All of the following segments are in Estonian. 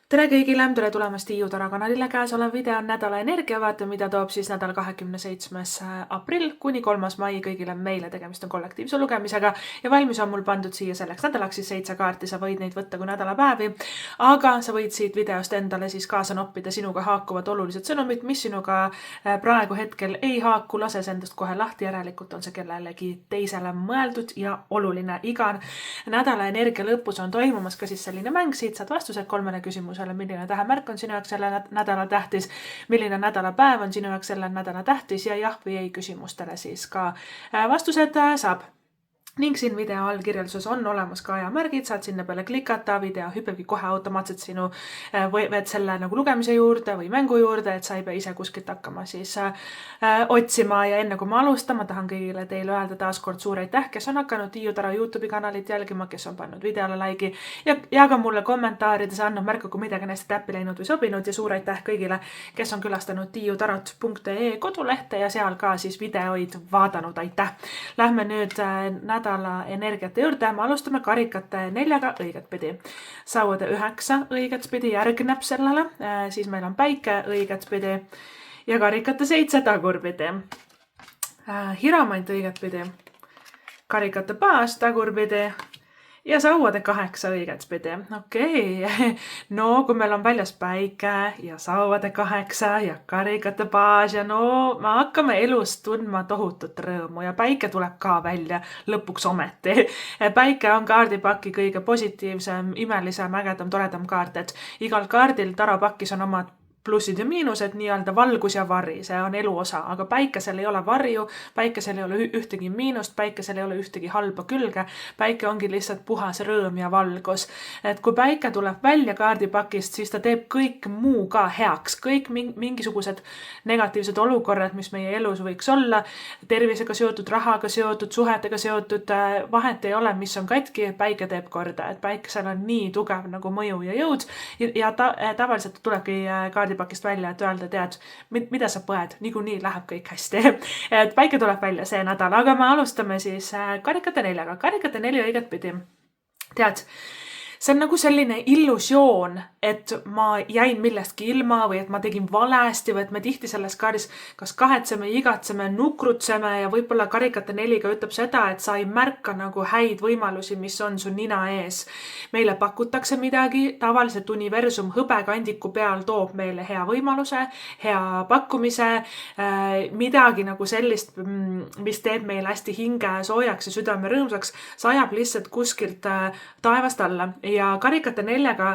Tere kõigile, tere tulemast Tiiu Tara kanalile. Käesolev video on nädala energiavaate, mida toob siis nädal 27. aprill kuni 3. mai kõigile meile. Tegemist on kollektiivse lugemisega ja valmis on mul pandud siia selleks nädalaks siis 7 kaarti. Sa võid neid võtta kui nädalapäevi, aga sa võid siit videost endale siis kaasa noppida sinuga haakuvad olulised sõnumid, mis sinuga praegu hetkel ei haaku. Lase endast kohe lahti, järelikult on see kellelegi teisele mõeldud ja oluline. Iga nädala energia lõpus on toimumas ka siis selline mäng, siit saad vastused 3 küsimusele. Milline tähemärk on sinu jaoks selle nädala tähtis, milline nädalapäev on sinu jaoks selle nädala tähtis ja jah või ei küsimustele siis ka vastused saab. Ning siin video all kirjelduses on olemas ka ajamärgid, saad sinna peale klikata, video hüppebki kohe automaatselt sinu selle nagu lugemise juurde või mängu juurde, et sa ei pea ise kuskilt hakkama siis otsima. Ja enne kui ma alustan, ma tahan kõigile teile öelda taas kord suur aitäh, kes on hakanud Tiiu Tara YouTube'i kanalit jälgima, kes on pannud videole like'i ja ka mulle kommentaarides andnud märku, kui midagi näiste täppi läinud või sobinud. Ja suur aitäh kõigile, kes on külastanud tiiutarat.ee kodulehte ja seal ka siis videoid vaadanud. Aitäh! Lähme nüüd nädala energiate juurde. Me alustame karikate 4-ga õigetpidi. Sauade 9 õigetpidi järgneb sellele, siis meil on päike õigetpidi ja karikate 7 tagurpidi. Hiramant õigetpidi, karikate paas tagurpidi ja sauade 8 õigetpidi. Okei, no kui meil on väljas päike ja sauade 8 ja karikate paas ja no me hakkame elust tundma tohutut rõõmu ja päike tuleb ka välja lõpuks ometi. Päike on kaardipaki kõige positiivsem, imelisem, ägedam, toredam kaart, et igal kaardil tarapakis on omad plussid ja miinused, nii-öelda valgus ja vari, see on elu osa, aga päikesel ei ole varju, päikesel ei ole ühtegi miinust, päikesel ei ole ühtegi halba külge, päike ongi lihtsalt puhas rõõm ja valgus. Et kui päike tuleb välja kaardipakist, siis ta teeb kõik muu ka heaks, kõik mingisugused negatiivsed olukorrad, mis meie elus võiks olla, tervisega seotud, rahaga seotud, suhetega seotud, vahet ei ole, mis on katki, päike teeb korda, et päikesel on nii tugev nagu mõju ja jõud ja tavaliselt tulebki kaardipakist välja, et öelda, tead, mida sa põed, niikuinii läheb kõik hästi. Et päike tuleb välja see nädal, aga me alustame siis karikate 4-ga. Karikate 4 õigetpidi. Tead, see on nagu selline illusioon, et ma jäin millestki ilma või et ma tegin valesti või et me tihti selles kaardis kas kahetseme, igatseme, nukrutseme ja võib-olla karikate 4-ga ütleb seda, et sa ei märka nagu häid võimalusi, mis on su nina ees. Meile pakutakse midagi, tavaliselt universum hõbekandiku peal toob meile hea võimaluse, hea pakkumise, midagi nagu sellist, mis teeb meile hästi hinge soojaks ja südame rõõmsaks, sajab lihtsalt kuskilt taevast alla. Ja karikate 4-ga,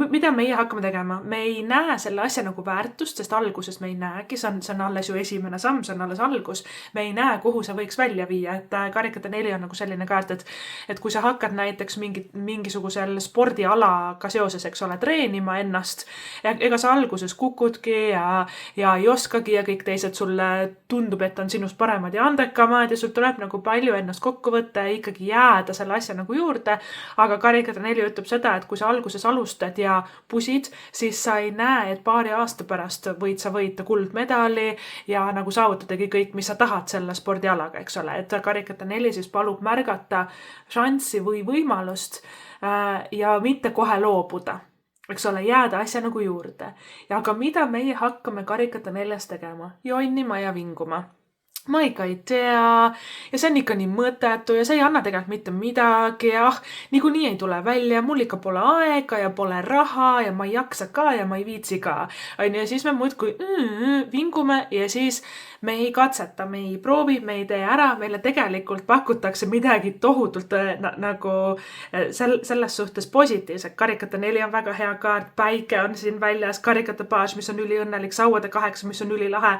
mida meie hakkame tegema? Me ei näe selle asja nagu väärtust, sest alguses me ei näegi, see on alles ju esimene samm, see on alles algus. Me ei näe, kuhu see võiks välja viia, et karikate 4 on nagu selline kaart, et kui sa hakkad näiteks mingisugusel spordialaga seoses, eks ole, treenima ennast, ega sa alguses kukudki ja ei oskagi ja kõik teised sulle tundub, et on sinust paremad ja andekamad ja sul tuleb nagu palju ennast kokku võtta ja ikkagi jääda selle asja nagu juurde, aga karikate 4 ütleb seda, et kui sa alguses alustad ja pusid, siis sa ei näe, et paari aasta pärast võid sa võita kuldmedali ja nagu saavutadagi kõik, mis sa tahad selle spordialaga, eks ole. Et karikate 4 siis palub märgata šanssi või võimalust ja mitte kohe loobuda. Eks ole, jääda asja nagu juurde. Ja aga mida meie hakkame karikate 4-s tegema? Jonnima ja vinguma. Ma ikka ei tea ja see on ikka nii mõttetu ja see ei anna tegelikult mitte midagi ja niikuinii ei tule välja, mul ikka pole aega ja pole raha ja ma ei jaksa ka ja ma ei viitsi ka. Ja siis me muudkui vingume ja siis me ei katseta, me ei proovi, me ei tee ära, meile tegelikult pakutakse midagi tohutult nagu selles suhtes positiivset. Karikate 4 on väga hea kaart, päike on siin väljas, karikate paas, mis on üliõnnelik, sauade 8, mis on ülilahe,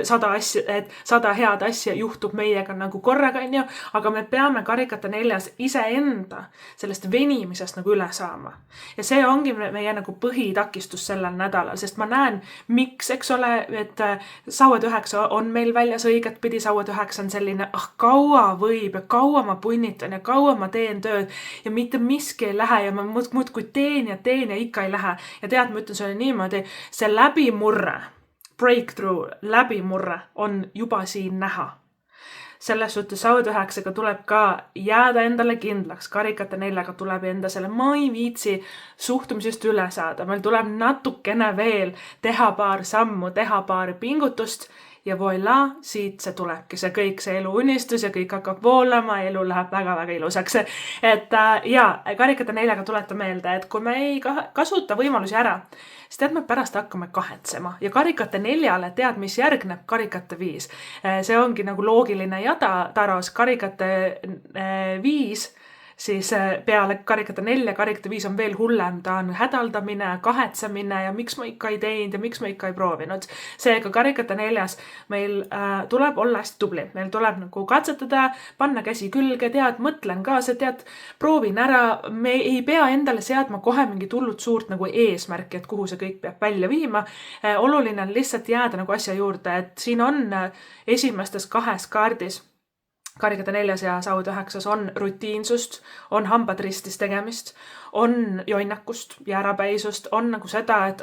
100 head asja juhtub meiega nagu korraga, aga me peame karikate 4-s iseenda sellest venimisest nagu üle saama. Ja see ongi meie nagu põhitakistus sellel nädalal, sest ma näen, miks, eks ole, et sauad 9 on meil väljas õigetpidi, sauad 9 on selline, kaua võib ja kaua ma punnitan ja kaua ma teen tööd ja mitte miski ei lähe ja ma muudkui teen ja ikka ei lähe. Ja tead, ma ütlen sulle niimoodi, see läbimurre, breakthrough, läbimurre on juba siin näha. selles suhtes Saud 9-ga tuleb ka jääda endale kindlaks, karikate 4-ga tuleb enda selle ma ei viitsi suhtumisest üle saada, meil tuleb natukene veel teha paar sammu, teha paar pingutust ja voilà, siit see tulebki see kõik, see elu unistus ja kõik hakkab voolama, elu läheb väga-väga ilusaks. Et ja karikate 4-ga tuleta meelde, et kui me ei kasuta võimalusi ära, siis tead, me pärast hakkame kahetsema ja karikate 4-le tead, mis järgneb karikate 5. See ongi nagu loogiline jada taros, karikate 5 siis peale karikate 4, karikate 5 on veel hullem, ta on hädaldamine, kahetsemine ja miks ma ikka ei teinud ja miks ma ikka ei proovinud. Seega karikate 4 meil tuleb olla hästi tubli, meil tuleb nagu katsetada, panna käsi külge, tead, mõtlen ka, see tead, proovin ära, me ei pea endale seadma kohe mingi tullut suurt nagu eesmärki, et kuhu see kõik peab välja viima. Oluline on lihtsalt jääda nagu asja juurde, et siin on esimestes 2 kaardis karikate 4 ja Saud 9 on rutiinsust, on hambad ristis tegemist, on jonnakust ja ärapäisust, on nagu seda, et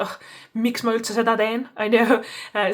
miks ma üldse seda teen, on ju.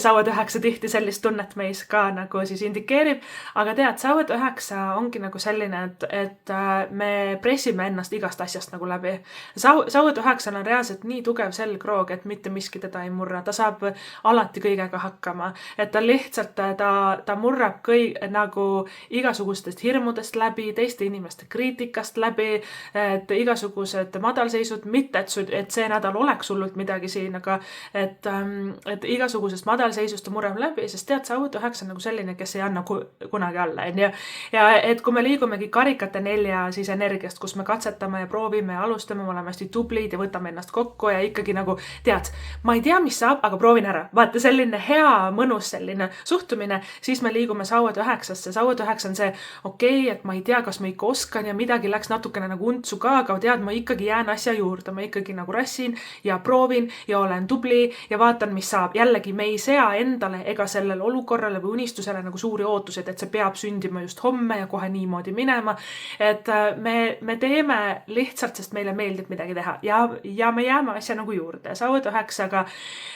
Saud 9 tihti sellist tunnet meis ka nagu siis indikeerib, aga tead, Saud 9 ongi nagu selline, et me pressime ennast igast asjast nagu läbi. Saud 9 on reaalselt nii tugev selgroog, et mitte miski teda ei murra, ta saab alati kõigega hakkama, et ta lihtsalt, ta murrab nagu igasugustest hirmudest läbi, teiste inimeste kriitikast läbi, et igasugused madalseisud, mitte et see nädal oleks hullult midagi siin, aga et igasugusest madalseisust ta murrab läbi, sest tead, Saud 9 on nagu selline, kes ei anna kunagi alla, on ju. Ja et kui me liigumegi karikate 4 siis energiast, kus me katsetame ja proovime ja alustame, me oleme hästi tublid ja võtame ennast kokku ja ikkagi nagu tead, ma ei tea, mis saab, aga proovin ära. Vaata, selline hea, mõnus selline suhtumine, siis me liigume Saud 9-sse. Saud 9 on see, okei, et ma ei tea, kas ma ikka oskan ja midagi läks natukene nagu untsu ka, aga tead, ma ikkagi jään asja juurde, ma ikkagi nagu rassin ja proovin ja olen tubli ja vaatan, mis saab. Jällegi, me ei sea endale ega sellele olukorrale või unistusele nagu suuri ootused, et see peab sündima just homme ja kohe niimoodi minema. Et me teeme lihtsalt, sest meile meeldib midagi teha ja me jääme asja nagu juurde. Saud 9-ga,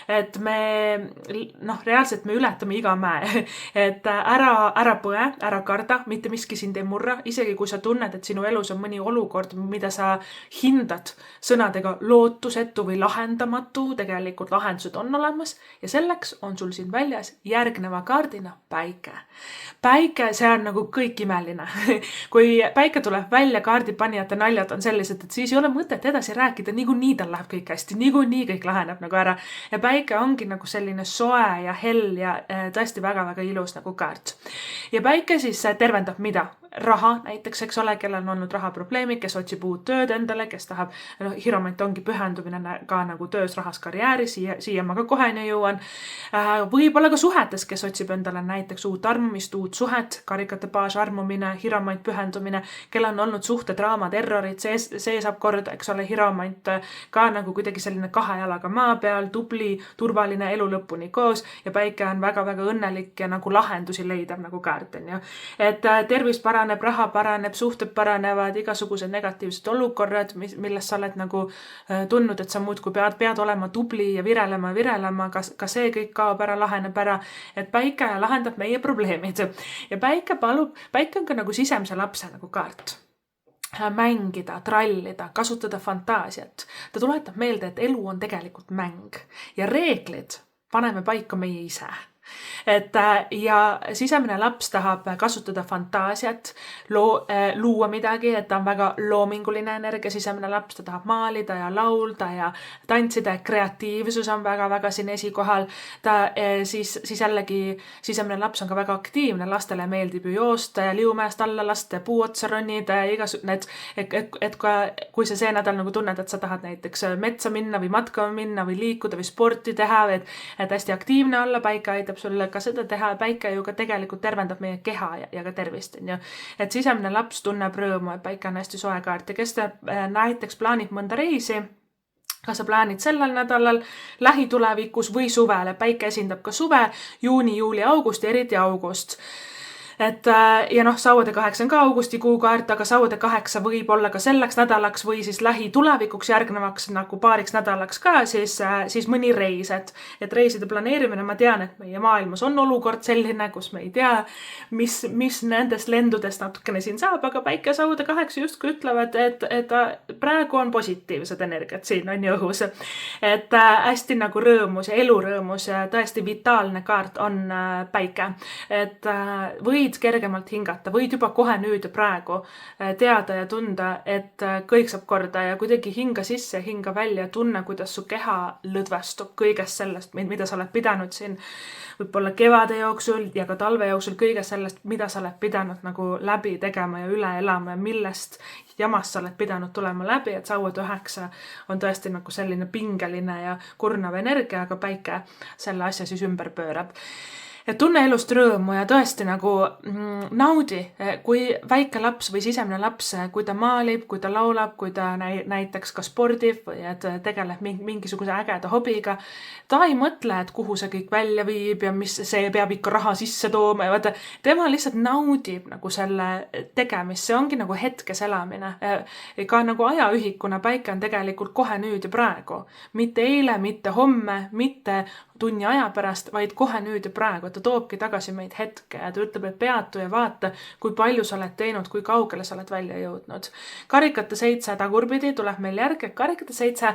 et me reaalselt me ületame iga mäe, et ära põe, ära karda, mitte miski sind ei murra, isegi kui sa tunned, et sinu elus on mõni olukord, mida sa hindad sõnadega lootusetu või lahendamatu, tegelikult lahendused on olemas ja selleks on sul siin väljas järgneva kaardina päike. Päike, see on nagu kõik imeline. Kui päike tuleb välja, kaardipanijate naljad on sellised, et siis ei ole mõtet edasi rääkida, niikuinii tal läheb kõik hästi, niikuinii kõik laheneb nagu ära. Ja päike ongi nagu selline soe ja hell ja tõesti väga-väga ilus nagu kaart. Ja päike siis tervendab mida? Raha näiteks, eks ole, kellel on olnud rahaprobleemid, kes otsib uut tööd endale, kes tahab, hiromant ongi pühendumine ka nagu töös, rahas, karjääris, siia ma ka koheni jõuan. Võib-olla ka suhetes, kes otsib endale näiteks uut armumist, uut suhet, karikate baas, armumine, hiromant, pühendumine, kellel on olnud suhtedraama, terrorid, see saab korda, eks ole, hiromant ka nagu kuidagi selline 2 jalaga maa peal, tubli, turvaline elu lõpuni koos ja päike on väga-väga õnnelik ja nagu lahendusi leidav nagu kaart on ju. Et tervis paraneb, raha paraneb, suhted paranevad, igasugused negatiivsed olukorrad, millest sa oled nagu tundnud, et sa muudkui pead olema tubli ja virelema, ka see kõik kaob ära, laheneb ära, et päike lahendab meie probleemid. Ja päike on ka nagu sisemise lapse nagu kaart. Mängida, trallida, kasutada fantaasiat. Ta tuletab meelde, et elu on tegelikult mäng ja reeglid paneme paika meie ise. Et ja sisemine laps tahab kasutada fantaasiat, luua midagi, et ta on väga loominguline energia, sisemine laps, ta tahab maalida ja laulda ja tantsida, kreatiivsus on väga-väga siin esikohal. Ta siis jällegi sisemine laps on ka väga aktiivne, lastele meeldib ju joosta ja liumäest alla lasta ja puu otsa ronida ja igasugused, et kui sa see nädal nagu tunned, et sa tahad näiteks metsa minna või matkama minna või liikuda või sporti teha, et hästi aktiivne olla, päike aitab sulle ka seda teha, päike ju ka tegelikult tervendab meie keha ja ka tervist, on ju. Et sisemine laps tunneb rõõmu, et päike on hästi soe kaart ja kes näiteks plaanib mõnda reisi, kas sa plaanid sellel nädalal, lähitulevikus või suvele, päike esindab ka suve, juuni, juuli, august ja eriti august. Ja noh, Sauade 8 on ka augustikuu kaart, aga Sauade 8 võib olla ka selleks nädalaks või siis lähitulevikuks järgnevaks nagu paariks nädalaks ka siis mõni reis, et reiside planeerimine, ma tean, et meie maailmas on olukord selline, kus me ei tea, mis nendest lendudest natukene siin saab, aga Päike Sauade 8 justkui ütlevad, et praegu on positiivsed energiat siin on ju õhus. Et hästi nagu rõõmus ja elurõõmus ja tõesti vitaalne kaart on Päike. Et võid kergemalt hingata, võid juba kohe nüüd ja praegu teada ja tunda, et kõik saab korda ja kuidagi hinga sisse, hinga välja, tunne, kuidas su keha lõdvestub kõigest sellest, mida sa oled pidanud siin võib-olla kevade jooksul ja ka talve jooksul kõigest sellest, mida sa oled pidanud nagu läbi tegema ja üle elama ja millest jamast sa oled pidanud tulema läbi, et Sauade 9 on tõesti nagu selline pingeline ja kurnav energia, aga Päike selle asja siis ümber pöörab. Et tunne elust rõõmu ja tõesti nagu naudi, kui väike laps või sisemine laps, kui ta maalib, kui ta laulab, kui ta näiteks ka spordib või et tegeleb mingisuguse ägeda hobiga, ta ei mõtle, et kuhu see kõik välja viib ja mis see peab ikka raha sisse tooma ja vaata, tema lihtsalt naudib nagu selle tegemist, see ongi nagu hetkes elamine. Ka nagu ajaühikuna Päike on tegelikult kohe nüüd ja praegu. Mitte eile, mitte homme, mitte tunni aja pärast, vaid kohe nüüd ja praegu. Ta toobki tagasi meid hetke ja ta ütleb, et peatu ja vaata, kui palju sa oled teinud, kui kaugele sa oled välja jõudnud. Karikate 7 tagurpidi tuleb meil järgi, karikate 7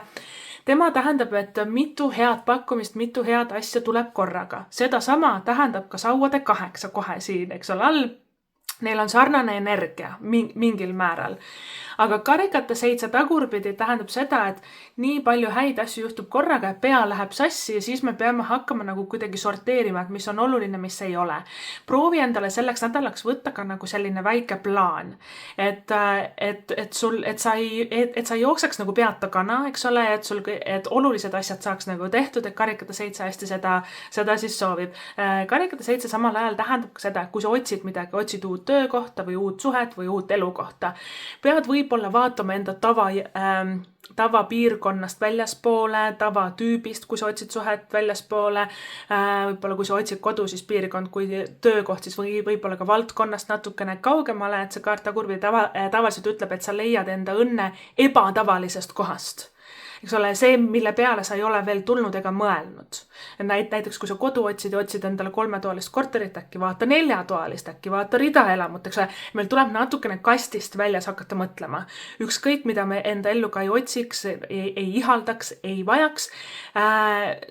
tema tähendab, et mitu head pakkumist, mitu head asja tuleb korraga. Seda sama tähendab ka Sauade 8 kohe siin, eks ole all. Neil on sarnane energia mingil määral. Aga karikate 7 tagurpidi tähendab seda, et nii palju häid asju juhtub korraga, et pea läheb sassi ja siis me peame hakkama nagu kuidagi sorteerima, et mis on oluline, mis ei ole. Proovi endale selleks nädalaks võtta ka nagu selline väike plaan. Et sa ei jookseks nagu pead takana, eks ole, et olulised asjad saaks nagu tehtud, et karikate 7 hästi seda siis soovib. Karikate 7 samal ajal tähendab ka seda, et kui sa otsid midagi, otsid uut töökohta või uut suhet või uut elukohta. Pead võib-olla vaatama enda tavapiirkonnast väljaspoole, tavatüübist, kui sa otsid suhet väljaspoole, võib-olla kui sa otsid kodu, siis piirkond, kui töökoht, siis võib-olla ka valdkonnast natukene kaugemale, et see kaart tagurpidi tavaliselt ütleb, et sa leiad enda õnne ebatavalisest kohast. Eks ole, see, mille peale sa ei ole veel tulnud ega mõelnud. Näiteks, kui sa kodu otsid endale 3-toalist korterit, äkki vaata 4-toalist, äkki vaata ridaelamut, eks ole, meil tuleb natukene kastist väljas hakata mõtlema. Ükskõik, mida me enda ellu ka ei otsiks, ei ihaldaks, ei vajaks.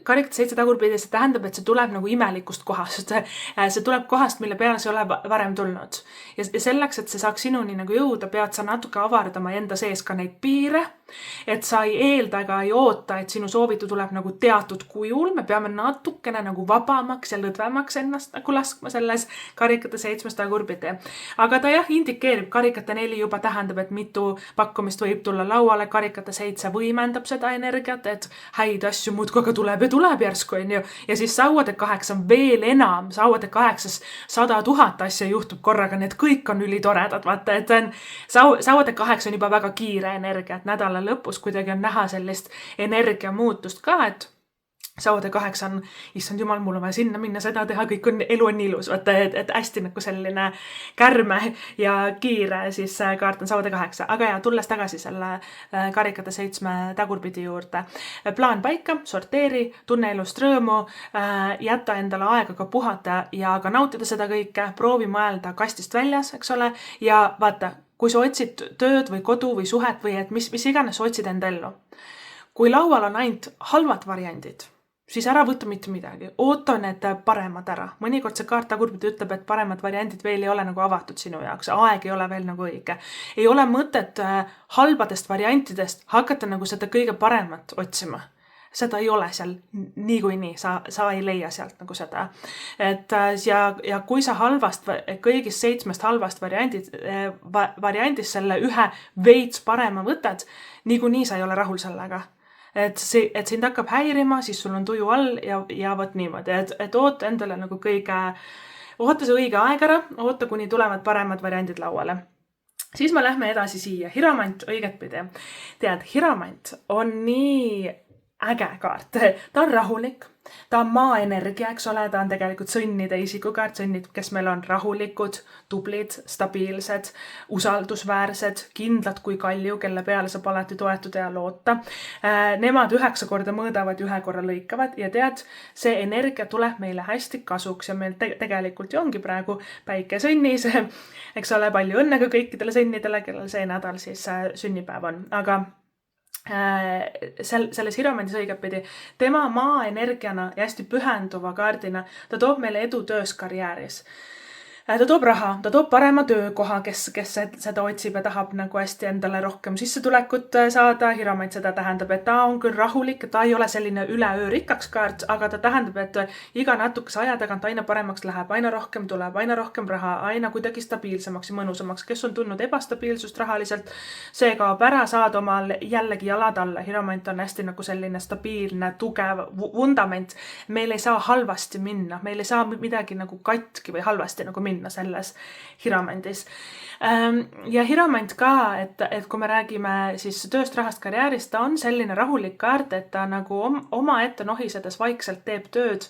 Karikate 7 tagurpidi, see tähendab, et see tuleb nagu imelikust kohast. See tuleb kohast, mille peale sa ei ole varem tulnud. Ja selleks, et see saaks sinuni nagu jõuda, pead sa natuke avardama enda sees ka neid piire, et sa ei eelda ega ei oota, et sinu soovitu tuleb nagu teatud kujul. Me peame natukene nagu vabamaks ja lõdvemaks ennast nagu laskma selles karikate 7 tagurpidi. Aga ta indikeerib, karikate 4 juba tähendab, et mitu pakkumist võib tulla lauale, karikate 7 võimendab seda energiat, et häid asju muudkui aga tuleb järsku, on ju. Ja siis Sauade 8 on veel enam, Sauade 8 100 000 asja juhtub korraga, need kõik on ülitoredad, vaata, et Sauade 8 on juba väga kiire energia, et nädala lõpus kuidagi on näha sellist energiamuutust ka, et Sauade 8 on, issand jumal, mul on vaja sinna minna, seda teha, kõik on, elu on ilus, vaata, et hästi nagu selline kärme ja kiire siis kaart on Sauade 8. Aga tulles tagasi selle karikate 7 tagurpidi juurde. Plaan paika, sorteeri, tunne elust rõõmu, jätta endale aega ka puhata ja ka nautida seda kõike, proovi mõelda kastist väljas, eks ole, ja vaata, kui sa otsid tööd või kodu või suhet või et mis iganes sa otsid enda ellu. Kui laual on ainult halvad variandid, siis ära võta mitte midagi. Oota need paremad ära. Mõnikord see kaart tagurpidi ütleb, et paremad variandid veel ei ole nagu avatud sinu jaoks. Aeg ei ole veel nagu õige. Ei ole mõtet halbadest variantidest hakata nagu seda kõige paremat otsima. Seda ei ole seal niikuinii, sa ei leia sealt nagu seda. Ja kui sa kõigist 7 halvast variandist selle ühe veits parema võtad, niikuinii sa ei ole rahul sellega. Et sind hakkab häirima, siis sul on tuju all ja võt niimoodi. Et oota endale nagu oota see õige aeg ära, oota kuni tulevad paremad variandid lauale. Siis me lähme edasi siia. Hiromant õigetpidi. Tead, hiromant on nii äge kaart. Ta on rahulik, ta on maaenergia, eks ole, ta on tegelikult sõnnide isikukaart, sõnnid, kes meil on rahulikud, tublid, stabiilsed, usaldusväärsed, kindlad kui kalju, kelle peale saab alati toetuda ja loota. Nemad 9 korda mõõdavad, 1 korra lõikavad ja tead, see energia tuleb meile hästi kasuks ja meil tegelikult ju ongi praegu päike sõnnis, eks ole, palju õnne ka kõikidele sõnnidele, kellel see nädal siis sünnipäev on, aga selles Hiromandis õigetpidi, tema maaenergiana ja hästi pühenduva kaardina, ta toob meile edu töös karjääris. Ta toob raha, ta toob parema töökoha, kes seda otsib ja tahab nagu hästi endale rohkem sissetulekut saada. Hiromant seda tähendab, et ta on küll rahulik, ta ei ole selline üleöö rikkaks kaart, aga ta tähendab, et iga natukese aja tagant aina paremaks läheb, aina rohkem tuleb, aina rohkem raha, aina kuidagi stabiilsemaks ja mõnusamaks. Kes on tundnud ebastabiilsust rahaliselt, see kaob ära, saad omal jällegi jalad alla. Hiromant on hästi nagu selline stabiilne, tugev vundament. Meil ei saa halvasti minna, meil ei saa midagi nagu katki või halvasti nagu minna selles Hiromandis. Ja Hiromant ka, et kui me räägime siis tööst, rahast, karjäärist, ta on selline rahulik kaart, et ta nagu oma ette nohisedes vaikselt teeb tööd.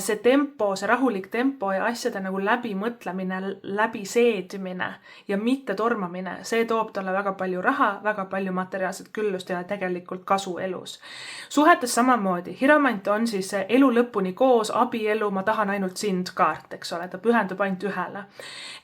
See tempo, see rahulik tempo ja asjade nagu läbimõtlemine, läbiseedimine ja mitte tormamine, see toob talle väga palju raha, väga palju materiaalset küllust ja tegelikult kasu elus. Suhetes samamoodi, Hiromant on siis elu lõpuni koos, abielu, ma tahan ainult sind kaart, eks ole, ta pühendub ainult ühele.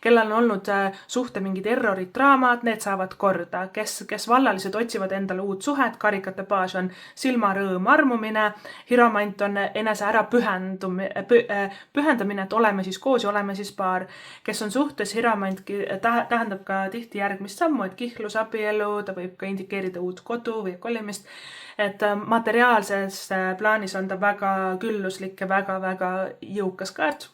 Kellel on olnud suhte mingid errorid, draamad, need saavad korda. Kes vallalised otsivad endale uut suhet, karikate baas on silmarõõm, armumine, Hiromant on enese ära pühendamine, et oleme siis koos ja oleme siis paar. Kes on suhtes, Hiromant tähendab ka tihti järgmist sammu, et kihlus, abielu, ta võib ka indikeerida uut kodu või kolimist. Et materiaalses plaanis on ta väga külluslik ja väga-väga jõukas kaart.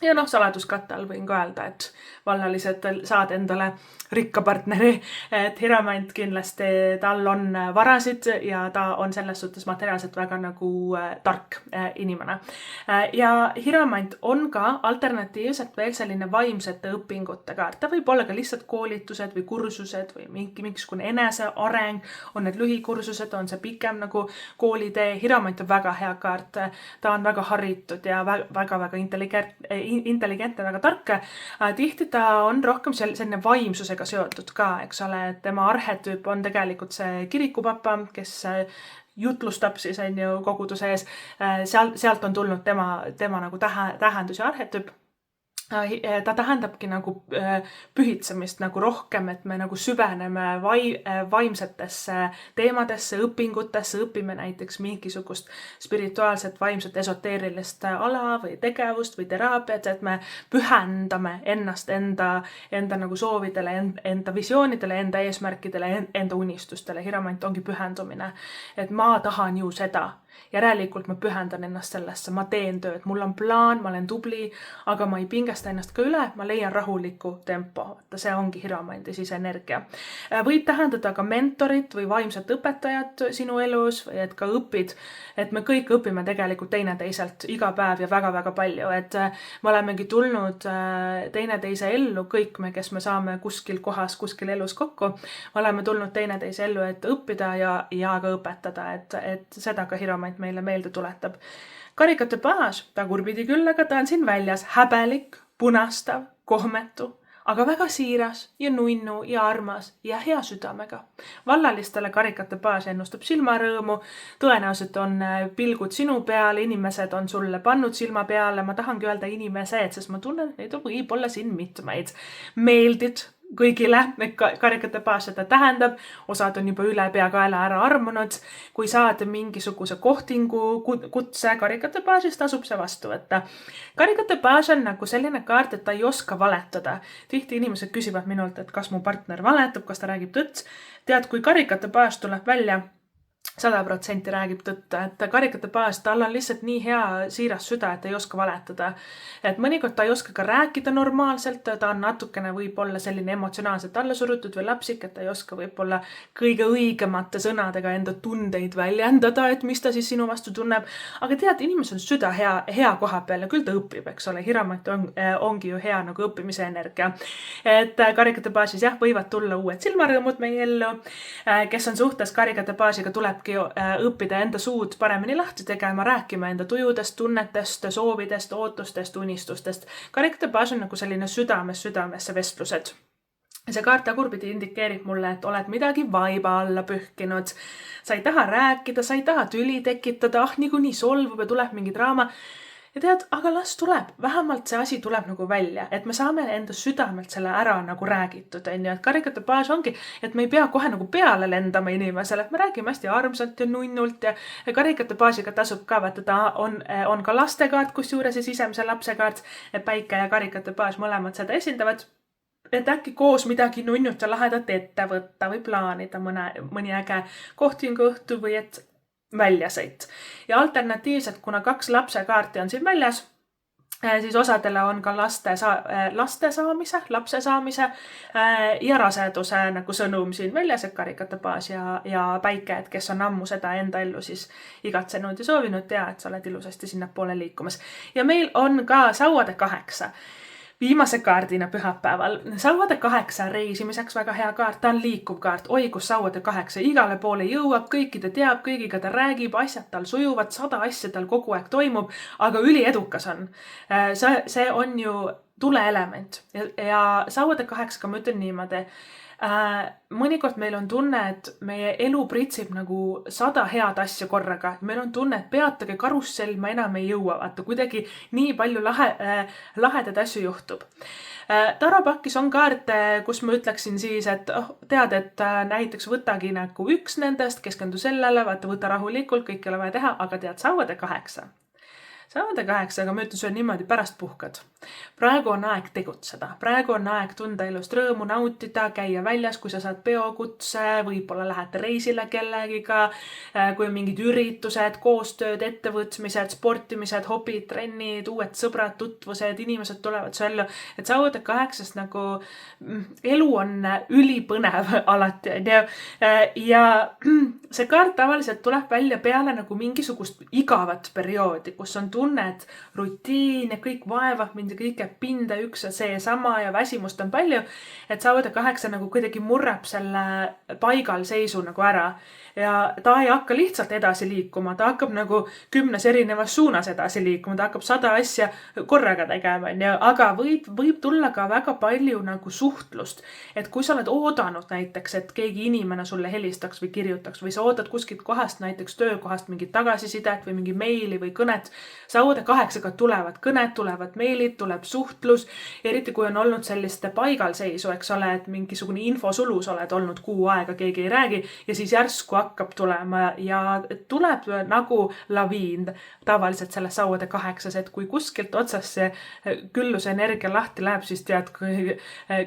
Ja saladuskatte all võin ka öelda, et vallalised saad endale rikka partneri, et Hiromant kindlasti, tal on varasid ja ta on selles suhtes materiaalselt väga nagu tark inimene. Ja Hiromant on ka alternatiivselt veel selline vaimsete õpingute kaart. Ta võib olla ka lihtsalt koolitused või kursused või mingisugune eneseareng, on need lühikursused, on see pikem nagu koolitee. Hiromant on väga hea kaart, ta on väga haritud ja väga-väga intelligentne, väga tark. Tihti ta on rohkem selline vaimsusega seotud ka, eks ole, et tema arhetüüp on tegelikult see kirikupapa, kes jutlustab siis on ju koguduse ees. Sealt on tulnud tema nagu tähendus ja arhetüüp. Ta tähendabki nagu pühitsemist nagu rohkem, et me nagu süveneme vaimsetesse teemadesse, õpingutesse, õpime näiteks mingisugust spirituaalset, vaimset, esoteerilist ala või tegevust või teraapiat, et me pühendame ennast enda nagu soovidele, enda visioonidele, enda eesmärkidele, enda unistustele. Hiromant ongi pühendumine, et ma tahan ju seda. Järelikult ma pühendan ennast sellesse, ma teen tööd, mul on plaan, ma olen tubli, aga ma ei pingesta ennast ka üle, ma leian rahuliku tempo. See ongi Hiromandi siis energia. Võib tähendada ka mentorit või vaimset õpetajat sinu elus või et ka õpid, et me kõik õpime tegelikult teineteiselt iga päev ja väga-väga palju, et me olemegi tulnud teineteise ellu, kõik me, kes me saame kuskil kohas, kuskil elus kokku, me oleme tulnud teineteise ellu, et õppida ja ka õpetada, et seda ka Hiromant meile meelde tuletab. Karikate baas, tagurpidi küll, aga ta on siin väljas häbelik, punastav, kohmetu, aga väga siiras ja nunnu ja armas ja hea südamega. Vallalistele karikate baas ennustab silmarõõmu, tõenäoliselt on pilgud sinu peal, inimesed on sulle pannud silma peale, ma tahangi öelda inimesed, sest ma tunnen, et neid on võib-olla siin mitmeid. Meeldid kõigile, karikate baas seda tähendab, osad on juba üle peakaela ära armunud, kui saad mingisuguse kohtingu kutse karikate baasist, tasub see vastu võtta. Karikate baas on nagu selline kaart, et ta ei oska valetada. Tihti inimesed küsivad minult, et kas mu partner valetab, kas ta räägib tõtt. Tead, kui karikate baas tuleb välja, 100% räägib tõtta, et karikate baas, tal on lihtsalt nii hea siiras süda, et ei oska valetada. Et mõnikord ta ei oska ka rääkida normaalselt, ta on natukene võib-olla selline emotsionaalselt allasurutud või lapsik, et ta ei oska võib-olla kõige õigemate sõnadega enda tundeid väljendada, et mis ta siis sinu vastu tunneb. Aga tead, inimesel on süda hea koha peal ja küll ta õpib, eks ole, Hiromant ongi ju hea nagu õppimise energia. Et karikate baasis võivad tulla uued silmarõõmud meie ellu. Kes on suhtes karikate baasiga, tuleb tulebki õppida enda suud paremini lahti tegema, rääkima enda tujudest, tunnetest, soovidest, ootustest, unistustest. Karikatepaaž on nagu selline südamesse vestlused. See kaart tagurpidi indikeerib mulle, et oled midagi vaiba alla pühkinud. Sa ei taha rääkida, sa ei taha tüli tekitada, niikuinii solvub ja tuleb mingi draama. Ja tead, aga las tuleb. Vähemalt see asi tuleb nagu välja, et me saame enda südamelt selle ära nagu räägitud. Et karikatepaaž ongi, et me ei pea kohe nagu peale lendama inimesele, et me räägime hästi armsalt ja nunnult ja karikatepaažiga tasub ka, vaata ta on ka lastekaart, kus juures ja sisemise lapsekaart, et päike ja karikatepaaž mõlemad seda esindavad. Et äkki koos midagi nunnut ja lahedat ette võtta või plaanida mõni äge kohtinguõhtu või et väljasõit. Ja alternatiivselt, kuna 2 lapsekaarti on siin väljas, siis osadele on ka lapse saamise ja raseduse nagu sõnum siin väljas, et karikatepaaž ja päike, et kes on ammu seda enda ellu siis igatsenud ja soovinud tea, et sa oled ilusasti sinnapoole liikumas. Ja meil on ka sauade 8. Viimase kaardina pühapäeval. Sauade 8 reisimiseks väga hea kaart, ta on liikuv kaart. Oi, kus sauade 8 igale poole jõuab, kõiki ta teab, kõigiga ta räägib, asjad tal sujuvad, 100 asja tal kogu aeg toimub, aga üliedukas on. See on ju tuleelement ja sauade 8-ga ma ütlen niimoodi. Mõnikord meil on tunne, et meie elu pritsib nagu 100 head asja korraga. Meil on tunne, et peatage karussell, ma enam ei jõua. Vaata, kuidagi nii palju lahedaid asju juhtub. Taropakkis on kaarte, kus ma ütleksin siis, et tead, et näiteks võtagi nagu üks nendest, keskendu sellele, vaata, võta rahulikult, kõik ei ole vaja teha, aga tead, sauade 8. Sauade 8, aga ma ütlen sulle niimoodi, pärast puhkad. Praegu on aeg tegutseda. Praegu on aeg tunda elust rõõmu, nautida, käia väljas, kui sa saad peokutse, võib-olla lähete reisile kellegiga, kui on mingid üritused, koostööd, ettevõtmised, sportimised, hobid, trennid, uued sõbrad, tutvused, inimesed tulevad su ellu. Et sauade 8 nagu elu on ülipõnev alati. Ja see kaart tavaliselt tuleb välja peale nagu mingisugust igavat perioodi, kus on tunne, et rutiin ja kõik vaevab mind ja kõik jääb pinda üks ja seesama ja väsimust on palju, et sauade 8 nagu kuidagi murrab selle paigalseisu nagu ära. Ja ta ei hakka lihtsalt edasi liikuma, ta hakkab nagu 10 erinevas suunas edasi liikuma, ta hakkab 100 asja korraga tegema, aga võib tulla ka väga palju nagu suhtlust. Et kui sa oled oodanud näiteks, et keegi inimene sulle helistaks või kirjutaks või sa ootad kuskilt kohast, näiteks töökohast mingit tagasisidet või mingi meili või kõnet, sauade 8-ga tulevad kõned, tulevad meilid, tuleb suhtlus, eriti kui on olnud selliste paigalseisu, eks ole, et mingisugune infosulus oled olnud kuu aega, keegi ei räägi ja siis järsku hakkab tulema ja tuleb nagu laviin tavaliselt selle sauade 8, et kui kuskilt otsast see külluse energia lahti läheb, siis tead,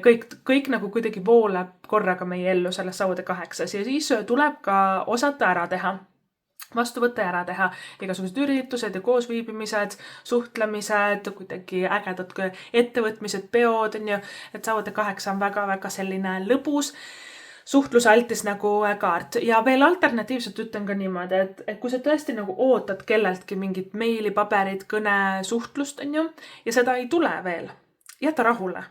kõik nagu kuidagi voolab korraga meie ellu selles sauade 8 ja siis tuleb ka osata ära teha. Vastu võtta ja ära teha igasugused üritused ja koosviibimised, suhtlemised, kuidagi ägedad ettevõtmised, peod, et sauade 8 on väga-väga selline lõbus, suhtlusaltis nagu kaart. Ja veel alternatiivselt ütlen ka niimoodi, et kui sa tõesti nagu ootad kelleltki mingit meili, paberit, kõne, suhtlust, ja seda ei tule veel, jäta rahule.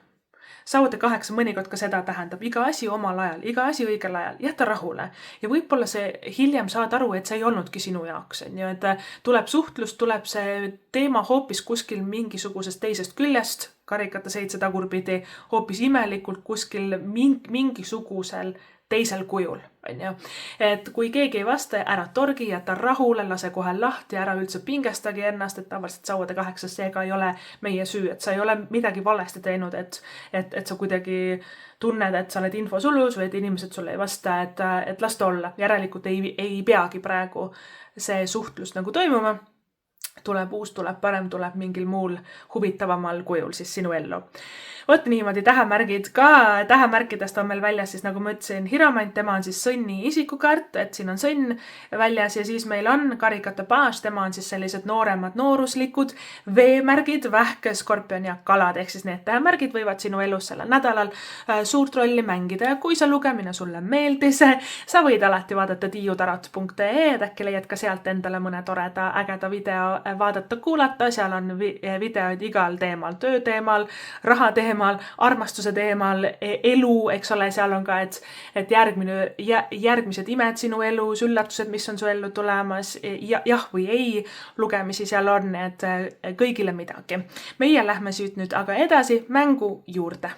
Sauade 8 mõnikord ka seda tähendab, iga asi omal ajal, iga asi õigel ajal, jäta rahule. Ja võib-olla see hiljem saad aru, et see ei olnudki sinu jaoks. Et tuleb suhtlus, tuleb see teema hoopis kuskil mingisugusest teisest küljest, karikate 7 tagurpidi, hoopis imelikult kuskil mingisugusel teisel kujul. Et kui keegi ei vasta, ära torgi, jäta rahule, lase kohe lahti, ära üldse pingestagi ennast, et tavaliselt sauade 8 seega ei ole meie süü, et sa ei ole midagi valesti teinud, et sa kuidagi tunned, et sa oled infosulus või et inimesed sulle ei vasta, et las ta olla. Järelikult ei peagi praegu see suhtlus nagu toimuma. Tuleb uus, tuleb parem, tuleb mingil muul huvitavamal kujul siis sinu ellu. Vot niimoodi tähemärgid ka, tähemärkidest on meil väljas siis nagu ma ütlesin Hiromant, tema on siis sõnni isikukaart, et siin on sõnn väljas ja siis meil on karikatepaaž, tema on siis sellised nooremad nooruslikud veemärgid, vähk, skorpion ja kalad, ehk siis need tähemärgid võivad sinu elus sellel nädalal suurt rolli mängida ja kui see lugemine sulle meeldis, sa võid alati vaadata tiiutarot.ee, et äkki leiad ka sealt endale mõne toreda ägeda video vaadata, kuulata, seal on videoid igal teemal, töö teemal, raha teemal, teemal, armastuse teemal, elu, eks ole, seal on ka, et järgmised imed sinu elus, üllatused, mis on su ellu tulemas, jah või ei lugemisi seal on, et kõigile midagi. Meie lähme siit nüüd aga edasi mängu juurde.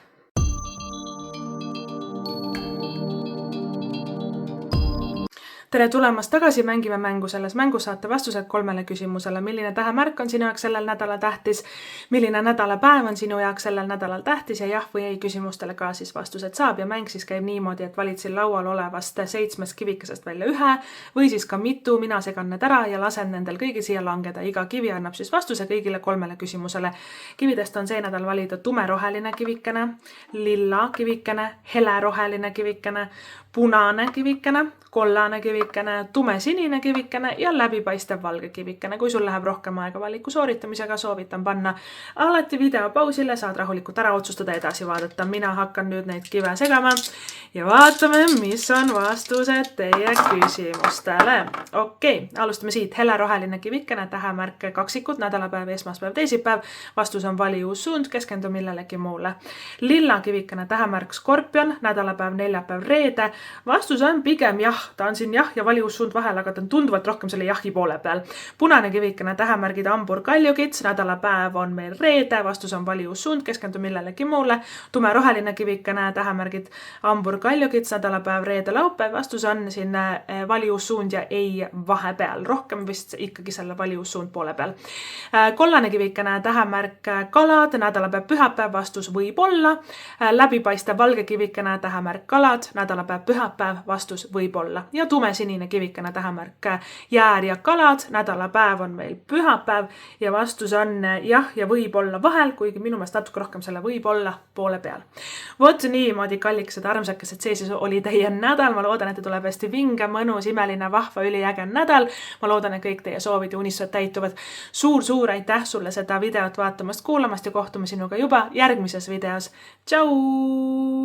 Tere tulemast tagasi, mängime mängu. Selles mängus saate vastused 3 küsimusele. Milline tähemärk on sinu jaoks sellel nädalal tähtis? Milline nädalapäev on sinu jaoks sellel nädalal tähtis? Ja jah või ei küsimustele ka siis vastused saab. Ja mäng siis käib niimoodi, et valid siin laual olevast 7 kivikesest välja ühe või siis ka mitu. Mina segan need ära ja lasen nendel kõigil siia langeda. Iga kivi annab siis vastuse kõigile 3 küsimusele. Kividest on see nädal valida tumeroheline kivikene, lilla kivikene, heleroheline kivikene, punane kivikene, kollane kivikene, tumesinine kivikene ja läbipaistev valge kivikene. Kui sul läheb rohkem aega valiku sooritamisega, soovitan panna alati video pausile, saad rahulikult ära otsustada, edasi vaadata. Mina hakkan nüüd neid kive segama ja vaatame, mis on vastused teie küsimustele. Okei, alustame siit. Heleroheline kivikene, tähemärk kaksikud, nädalapäev, esmaspäev, teisipäev. Vastus on vali uus suund, keskendu millelegi muule. Lilla kivikene, tähemärk skorpion, nädalapäev, neljapäev, reede. Vastus on pigem jah, ta on siin jah ja vali uus suund vahel, aga ta on tunduvalt rohkem selle jahi poole peal. Punane kivikene, tähemärgid hambur, kaljukits, nädalapäev on meil reede, vastus on vali uus suund, keskendu millelegi muule. Tumeroheline kivikene, tähemärgid hambur, kaljukits, nädalapäev, reede, laupäev, vastus on siin vali uus suund ja ei vahepeal. Rohkem vist ikkagi selle vali uus suund poole peal. Kollane kivikene, tähemärk kalad, nädalapäev, pühapäev, vastus võib olla. Läbipaistev valge kivikene, tähemärk kalad, nädalapäev, pühapäev, vastus võib olla. Ja tumesinine kivikene, tähemärk jäär ja kalad, nädalapäev on meil pühapäev ja vastus on jah ja võib olla vahel, kuigi minu meelest natuke rohkem selle võib olla poole peal. Vot niimoodi, kallikesed, armsakesed, see siis oli teie nädal. Ma loodan, et te tuleb hästi vinge, mõnus, imeline, vahva, üliäge nädal. Ma loodan, et kõik teie soovid ja unistused täituvad. Suur aitäh sulle seda videot vaatamast, kuulamast ja kohtume sinuga juba järgmises videos. Tšau!